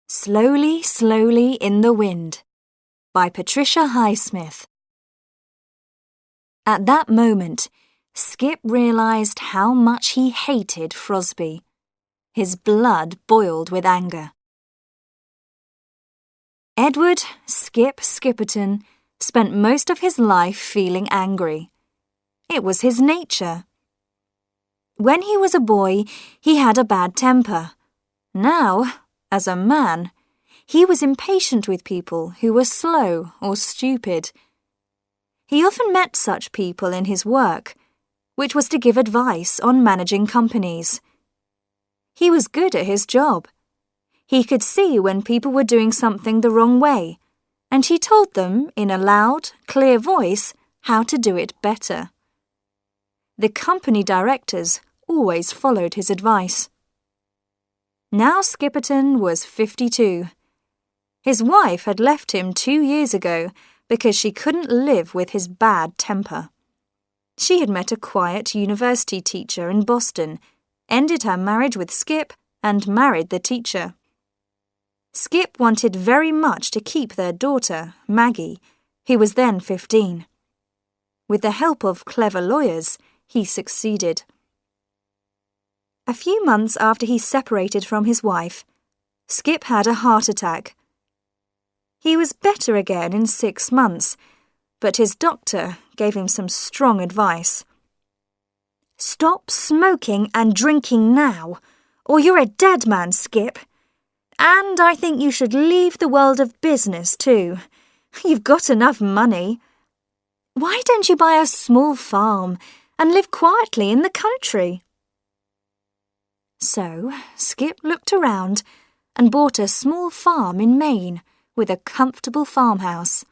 Slowly, Slowly in the Wind by Patricia Highsmith. At that moment, Skip realized how much he hated Frosby. His blood boiled with anger. Edward Skip Skipperton spent most of his life feeling angry. It was his nature. When he was a boy, he had a bad temper. Now, as a man, he was impatient with people who were slow or stupid. He often met such people in his work, which was to give advice on managing companies. He was good at his job. He could see when people were doing something the wrong way, and he told them in a loud, clear voice how to do it better. The company directors always followed his advice. Now Skipperton was 52. His wife had left him 2 years ago because she couldn't live with his bad temper. She had met a quiet university teacher in Boston, ended her marriage with Skip, and married the teacher. Skip wanted very much to keep their daughter, Maggie, who was then 15. With the help of clever lawyers, he succeeded. A few months after he separated from his wife, Skip had a heart attack. He was better again in 6 months, but his doctor gave him some strong advice. "Stop smoking and drinking now, or you're a dead man, Skip. And I think you should leave the world of business too. You've got enough money. Why don't you buy a small farm and live quietly in the country?" So Skip looked around and bought a small farm in Maine with a comfortable farmhouse.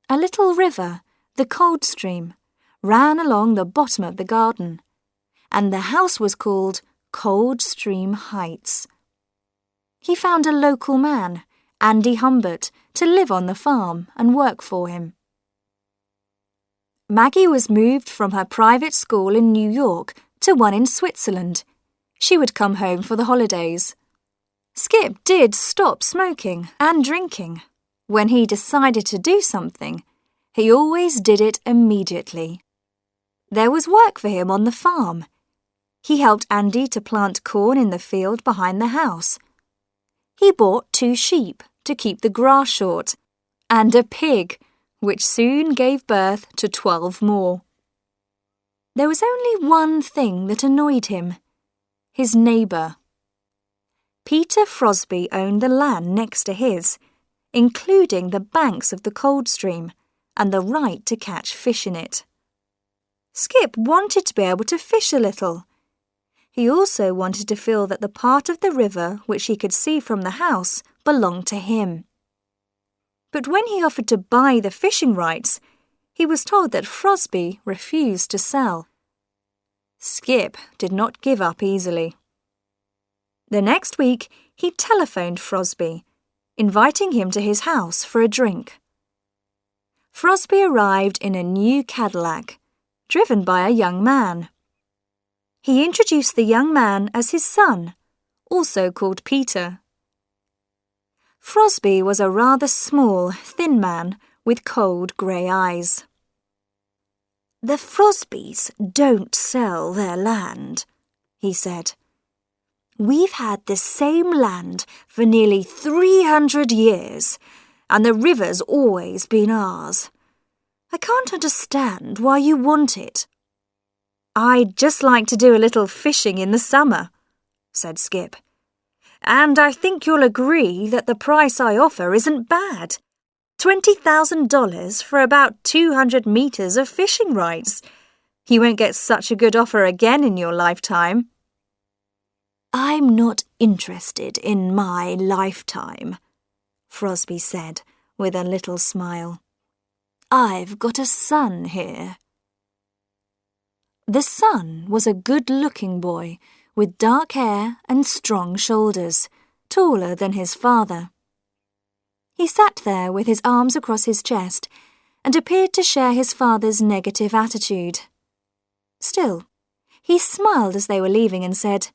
A little river, the Cold Stream, ran along the bottom of the garden, and the house was called Cold Stream Heights. He found a local man, Andy Humbert, to live on the farm and work for him. Maggie was moved from her private school in New York to one in Switzerland. She would come home for the holidays. Skip did stop smoking and drinking. When he decided to do something, he always did it immediately. There was work for him on the farm. He helped Andy to plant corn in the field behind the house. He bought 2 sheep to keep the grass short, and a pig, which soon gave birth to 12 more. There was only one thing that annoyed him: his neighbour. Peter Frosby owned the land next to his, including the banks of the Cold Stream and the right to catch fish in it. Skip wanted to be able to fish a little. He also wanted to feel that the part of the river which he could see from the house belonged to him. But when he offered to buy the fishing rights, he was told that Frosby refused to sell. Skip did not give up easily. The next week, he telephoned Frosby, inviting him to his house for a drink. Frosby arrived in a new Cadillac, driven by a young man. He introduced the young man as his son, also called Peter. Frosby was a rather small, thin man with cold grey eyes. "The Frosbys don't sell their land," he said. "We've had the same land for nearly 300 years, and the river's always been ours. I can't understand why you want it." "I'd just like to do a little fishing in the summer," said Skip. "And I think you'll agree that the price I offer isn't bad. $20,000 for about 200 meters of fishing rights. You won't get such a good offer again in your lifetime." "I'm not interested in my lifetime," Frosby said with a little smile. "I've got a son here." The son was a good-looking boy with dark hair and strong shoulders, taller than his father. He sat there with his arms across his chest and appeared to share his father's negative attitude. Still, he smiled as they were leaving and said,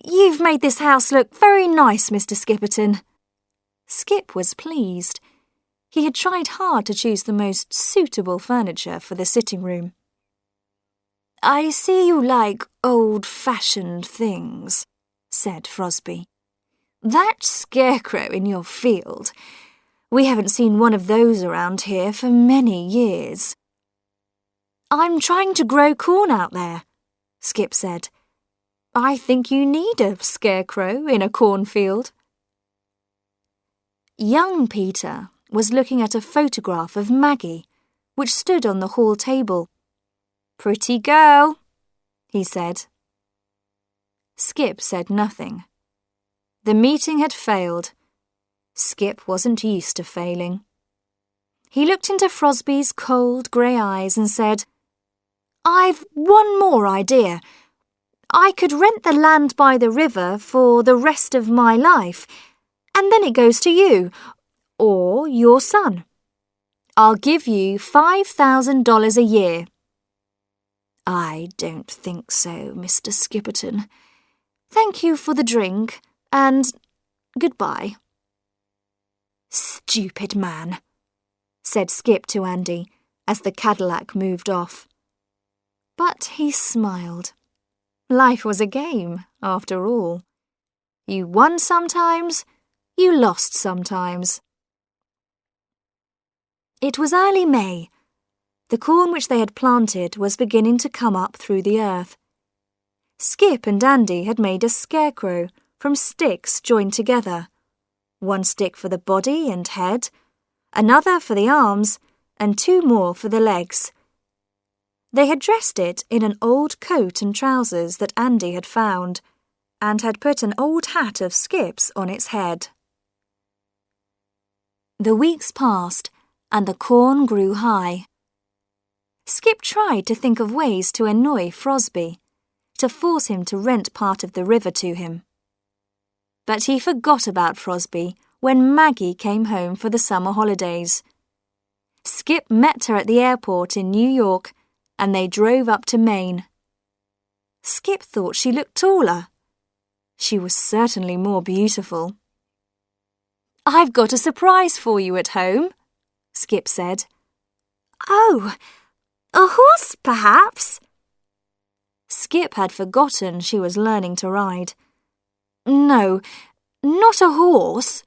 You've made this house look very nice, Mr. Skipperton." Skip was pleased. He had tried hard to choose the most suitable furniture for the sitting room. "I see you like old-fashioned things," said Frosby. "That scarecrow in your field. We haven't seen one of those around here for many years." "I'm trying to grow corn out there," Skip said. "I think you need a scarecrow in a cornfield." Young Peter was looking at a photograph of Maggie, which stood on the hall table. "Pretty girl," he said. Skip said nothing. The meeting had failed. Skip wasn't used to failing. He looked into Frosby's cold grey eyes and said, "I've one more idea. I could rent the land by the river for the rest of my life, and then it goes to you, or your son. I'll give you $5,000 a year." "I don't think so, Mr. Skipperton. Thank you for the drink, and goodbye." "Stupid man," said Skip to Andy as the Cadillac moved off. But he smiled. Life was a game, after all. You won sometimes, you lost sometimes. It was early May. The corn which they had planted was beginning to come up through the earth. Skip and Andy had made a scarecrow from sticks joined together. One stick for the body and head, another for the arms, and two more for the legs. They had dressed it in an old coat and trousers that Andy had found, and had put an old hat of Skip's on its head. The weeks passed, and the corn grew high. Skip tried to think of ways to annoy Frosby, to force him to rent part of the river to him. But he forgot about Frosby when Maggie came home for the summer holidays. Skip met her at the airport in New York, and they drove up to Maine. Skip thought she looked taller. She was certainly more beautiful. "I've got a surprise for you at home," Skip said. "Oh, a horse, perhaps?" Skip had forgotten she was learning to ride. "No, not a horse."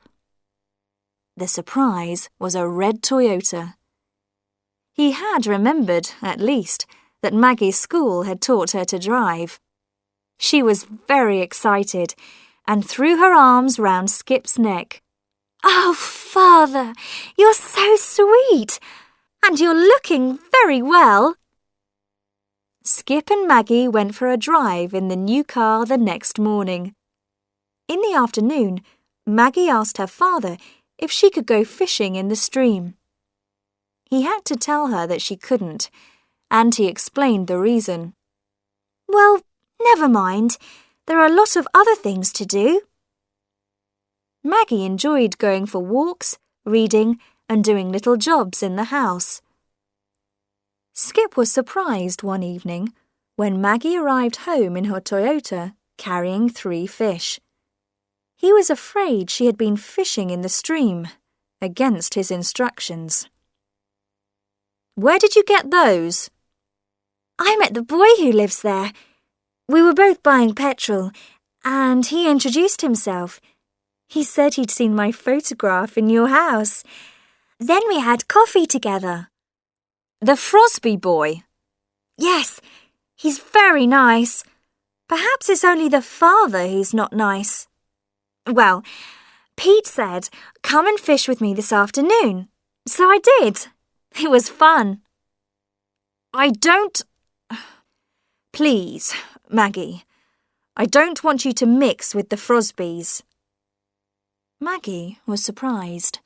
The surprise was a red Toyota. He had remembered, at least, that Maggie's school had taught her to drive. She was very excited and threw her arms round Skip's neck. "Oh, Father, you're so sweet, and you're looking very well." Skip and Maggie went for a drive in the new car the next morning. In the afternoon, Maggie asked her father if she could go fishing in the stream. He had to tell her that she couldn't, and he explained the reason. "Well, never mind. There are a lot of other things to do." Maggie enjoyed going for walks, reading, and doing little jobs in the house. Skip was surprised one evening when Maggie arrived home in her Toyota carrying 3 fish. He was afraid she had been fishing in the stream, against his instructions. "Where did you get those?" "I met the boy who lives there. We were both buying petrol, and he introduced himself. He said he'd seen my photograph in your house. Then we had coffee together." "The Frosby boy?" "Yes, he's very nice. Perhaps it's only the father who's not nice." "Well, Pete said, 'Come and fish with me this afternoon.' So I did. It was fun." Please, Maggie, I don't want you to mix with the Frosbys." Maggie was surprised,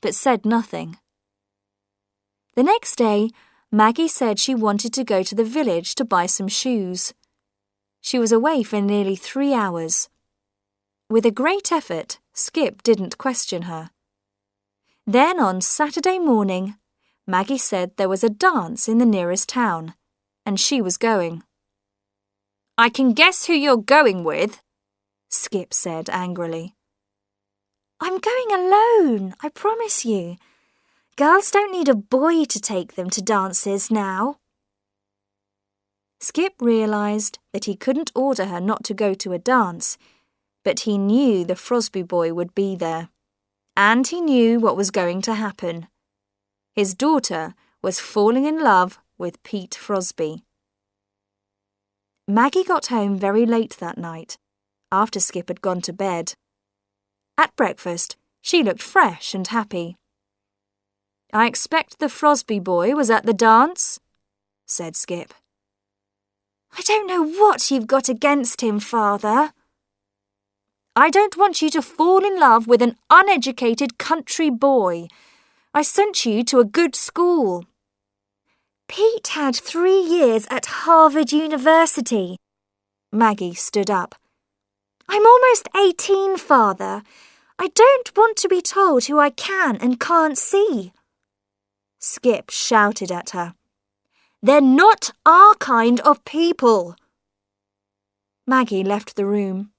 but said nothing. The next day, Maggie said she wanted to go to the village to buy some shoes. She was away for nearly 3 hours. With a great effort, Skip didn't question her. Then on Saturday morning, Maggie said there was a dance in the nearest town, and she was going. "I can guess who you're going with," Skip said angrily. I'm going alone, I promise you. Girls don't need a boy to take them to dances now. Skip realised that he couldn't order her not to go to a dance, but he knew the Frosby boy would be there, and he knew what was going to happen. His daughter was falling in love with Pete Frosby. Maggie got home very late that night, after Skip had gone to bed. At breakfast, she looked fresh and happy. I expect the Frosby boy was at the dance, said Skip. I don't know what you've got against him, Father. I don't want you to fall in love with an uneducated country boy. I sent you to a good school. Pete had 3 years at Harvard University. Maggie stood up. I'm almost 18, Father. I don't want to be told who I can and can't see. Skip shouted at her. They're not our kind of people. Maggie left the room.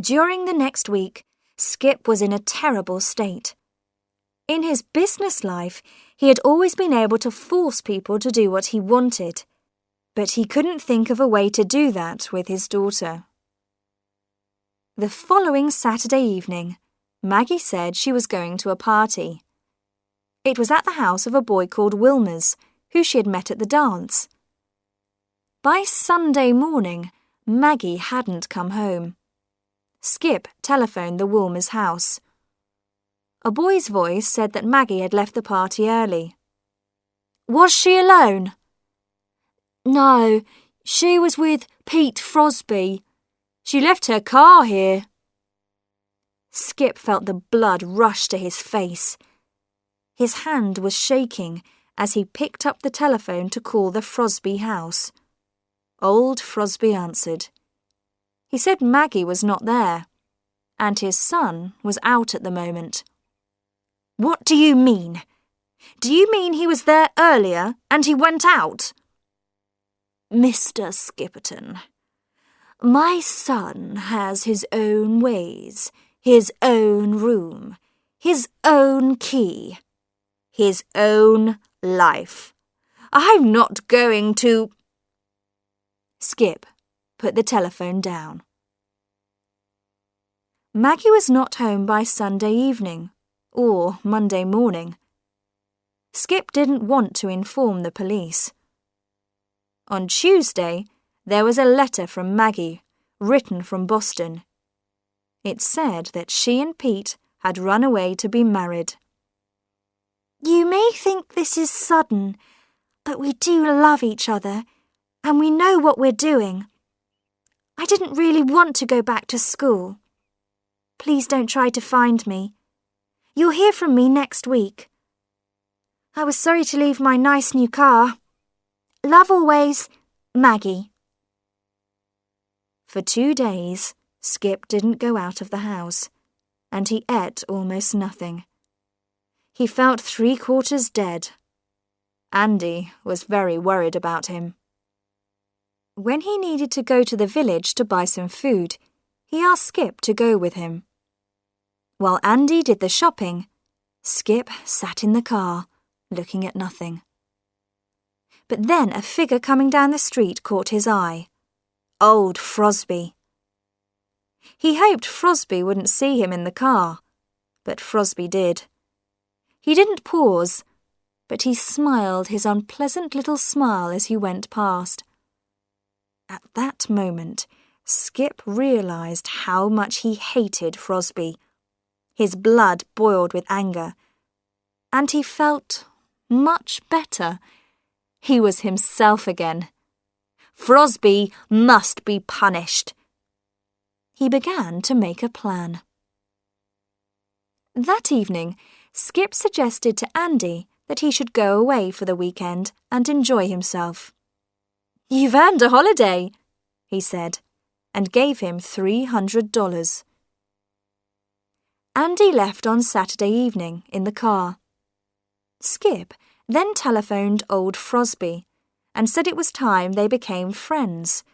During the next week, Skip was in a terrible state. In his business life, he had always been able to force people to do what he wanted, but he couldn't think of a way to do that with his daughter. The following Saturday evening, Maggie said she was going to a party. It was at the house of a boy called Wilmers, who she had met at the dance. By Sunday morning, Maggie hadn't come home. Skip telephoned the Wilmers' house. A boy's voice said that Maggie had left the party early. Was she alone? No, she was with Pete Frosby. She left her car here. Skip felt the blood rush to his face. His hand was shaking as he picked up the telephone to call the Frosby house. Old Frosby answered. He said Maggie was not there, and his son was out at the moment. What do you mean? Do you mean he was there earlier and he went out? Mr. Skipperton, my son has his own ways, his own room, his own key, his own life. I'm not going to... Skip put the telephone down. Maggie was not home by Sunday evening or Monday morning. Skip didn't want to inform the police. On Tuesday, there was a letter from Maggie, written from Boston. It said that she and Pete had run away to be married. You may think this is sudden, but we do love each other, and we know what we're doing. I didn't really want to go back to school. Please don't try to find me. You'll hear from me next week. I was sorry to leave my nice new car. Love always, Maggie. For 2 days, Skip didn't go out of the house, and he ate almost nothing. He felt 3/4 dead. Andy was very worried about him. When he needed to go to the village to buy some food, he asked Skip to go with him. While Andy did the shopping, Skip sat in the car, looking at nothing. But then a figure coming down the street caught his eye. Old Frosby. He hoped Frosby wouldn't see him in the car, but Frosby did. He didn't pause, but he smiled his unpleasant little smile as he went past. At that moment, Skip realised how much he hated Frosby. His blood boiled with anger, and he felt much better. He was himself again. Frosby must be punished. He began to make a plan. That evening, Skip suggested to Andy that he should go away for the weekend and enjoy himself. You've earned a holiday, he said, and gave him $300. Andy left on Saturday evening in the car. Skip then telephoned old Frosby and said it was time they became friends.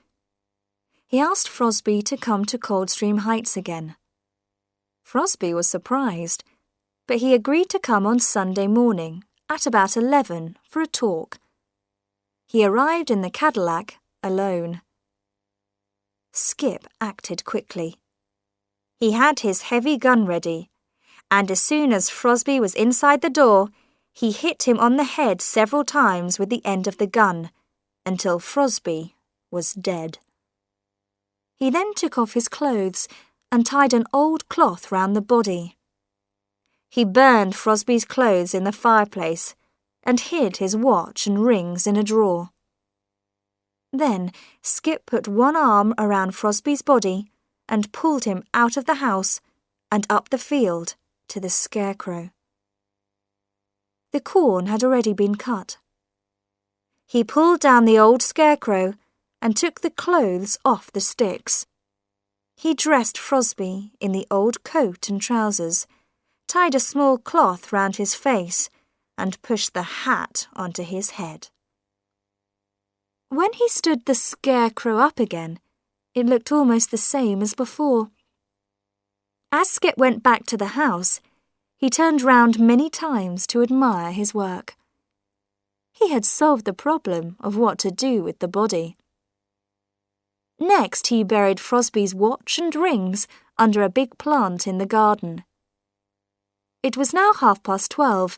He asked Frosby to come to Coldstream Heights again. Frosby was surprised, but he agreed to come on Sunday morning at about 11 for a talk. He arrived in the Cadillac alone. Skip acted quickly. He had his heavy gun ready, and as soon as Frosby was inside the door, he hit him on the head several times with the end of the gun, until Frosby was dead. He then took off his clothes and tied an old cloth round the body. He burned Frosby's clothes in the fireplace and hid his watch and rings in a drawer. Then Skip put one arm around Frosby's body and pulled him out of the house and up the field to the Scarecrow. The corn had already been cut. He pulled down the old Scarecrow and took the clothes off the sticks. He dressed Frosby in the old coat and trousers, tied a small cloth round his face, and pushed the hat onto his head. When he stood the Scarecrow up again, it looked almost the same as before. As Skip went back to the house, he turned round many times to admire his work. He had solved the problem of what to do with the body. Next, he buried Frosby's watch and rings under a big plant in the garden. It was now 12:30,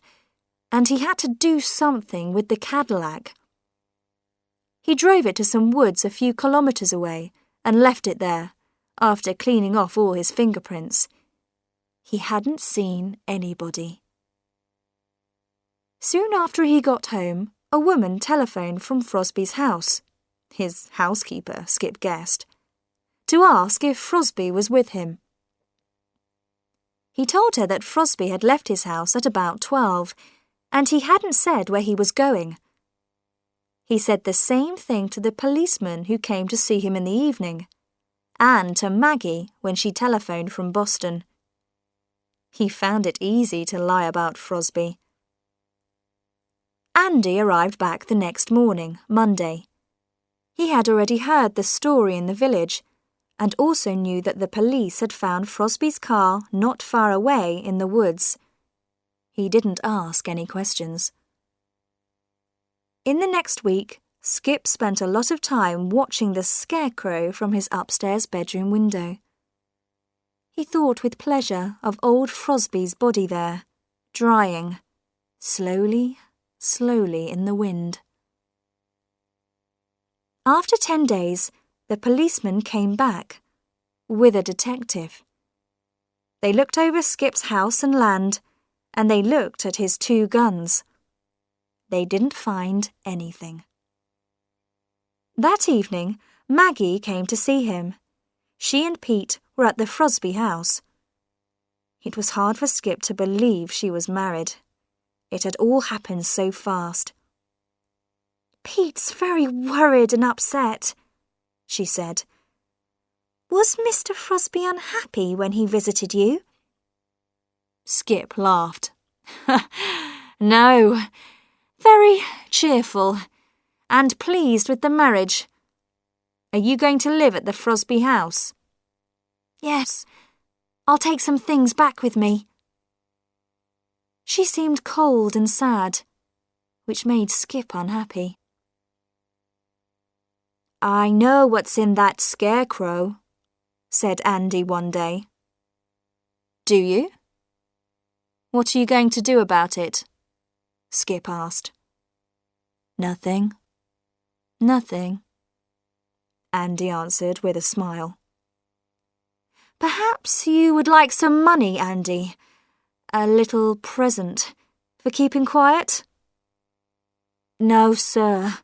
and he had to do something with the Cadillac. He drove it to some woods a few kilometres away and left it there, after cleaning off all his fingerprints. He hadn't seen anybody. Soon after he got home, a woman telephoned from Frosby's house, his housekeeper, Skip guessed, to ask if Frosby was with him. He told her that Frosby had left his house at about 12, and he hadn't said where he was going. He said the same thing to the policeman who came to see him in the evening, and to Maggie when she telephoned from Boston. He found it easy to lie about Frosby. Andy arrived back the next morning, Monday. He had already heard the story in the village, and also knew that the police had found Frosby's car not far away in the woods. He didn't ask any questions. In the next week, Skip spent a lot of time watching the Scarecrow from his upstairs bedroom window. He thought with pleasure of old Frosby's body there, drying, slowly in the wind. After 10 days, the policeman came back, with a detective. They looked over Skip's house and land, and they looked at his 2 guns. They didn't find anything. That evening, Maggie came to see him. She and Pete were at the Frosby house. It was hard for Skip to believe she was married. It had all happened so fast. "Pete's very worried and upset," she said. "Was Mr. Frosby unhappy when he visited you?" Skip laughed. "No, very cheerful and pleased with the marriage. Are you going to live at the Frosby house?" "Yes, I'll take some things back with me." She seemed cold and sad, which made Skip unhappy. "I know what's in that Scarecrow," said Andy one day. "Do you? What are you going to do about it?" Skip asked. "Nothing. Nothing," Andy answered with a smile. "Perhaps you would like some money, Andy. A little present for keeping quiet?" "No, sir,"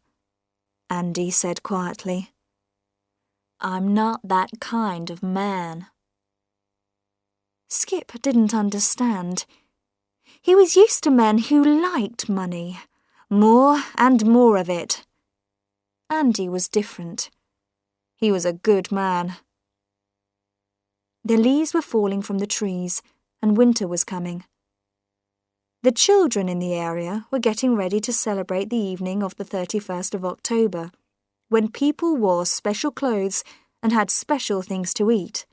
Andy said quietly. "I'm not that kind of man." Skip didn't understand. He was used to men who liked money, more and more of it. Andy was different. He was a good man. The leaves were falling from the trees, and winter was coming. The children in the area were getting ready to celebrate the evening of the 31st of October, when people wore special clothes and had special things to eat,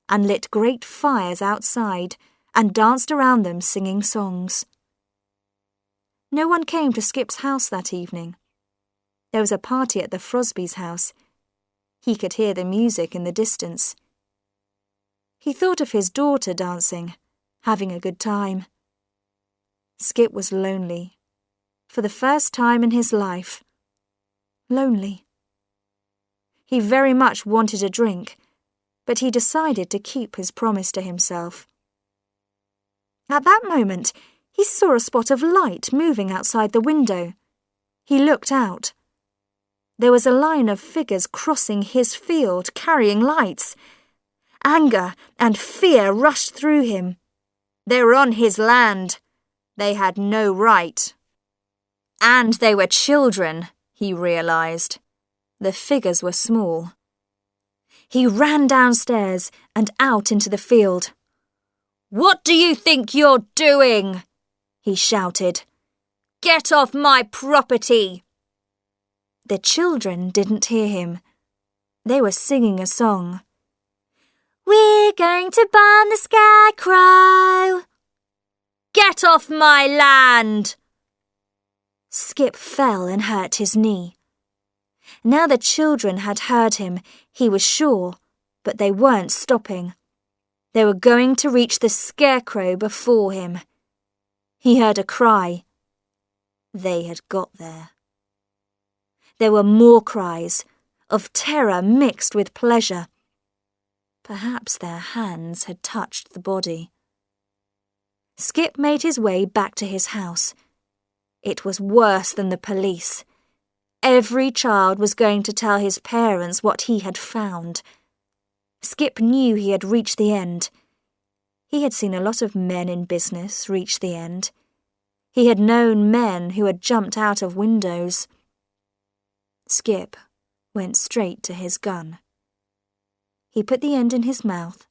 and lit great fires outside and danced around them singing songs. No one came to Skip's house that evening. There was a party at the Frosby's house. He could hear the music in the distance. He thought of his daughter dancing, having a good time. Skip was lonely, for the first time in his life. Lonely. He very much wanted a drink, but he decided to keep his promise to himself. At that moment, he saw a spot of light moving outside the window. He looked out. There was a line of figures crossing his field, carrying lights. Anger and fear rushed through him. They were on his land. They had no right. And they were children, he realized. The figures were small. He ran downstairs and out into the field. "What do you think you're doing?" he shouted. "Get off my property!" The children didn't hear him. They were singing a song. "We're going to burn the Scarecrow!" "Get off my land!" Skip fell and hurt his knee. Now the children had heard him, he was sure, but they weren't stopping. They were going to reach the Scarecrow before him. He heard a cry. They had got there. There were more cries, of terror mixed with pleasure. Perhaps their hands had touched the body. Skip made his way back to his house. It was worse than the police. Every child was going to tell his parents what he had found. Skip knew he had reached the end. He had seen a lot of men in business reach the end. He had known men who had jumped out of windows. Skip went straight to his gun. He put the end in his mouth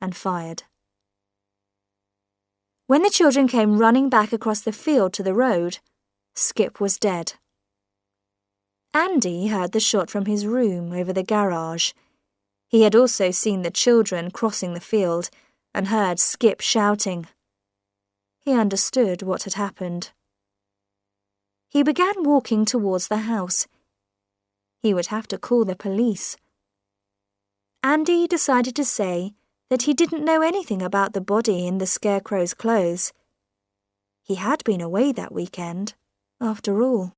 and fired. When the children came running back across the field to the road, Skip was dead. Andy heard the shot from his room over the garage. He had also seen the children crossing the field and heard Skip shouting. He understood what had happened. He began walking towards the house. He would have to call the police. Andy decided to say that he didn't know anything about the body in the Scarecrow's clothes. He had been away that weekend, after all.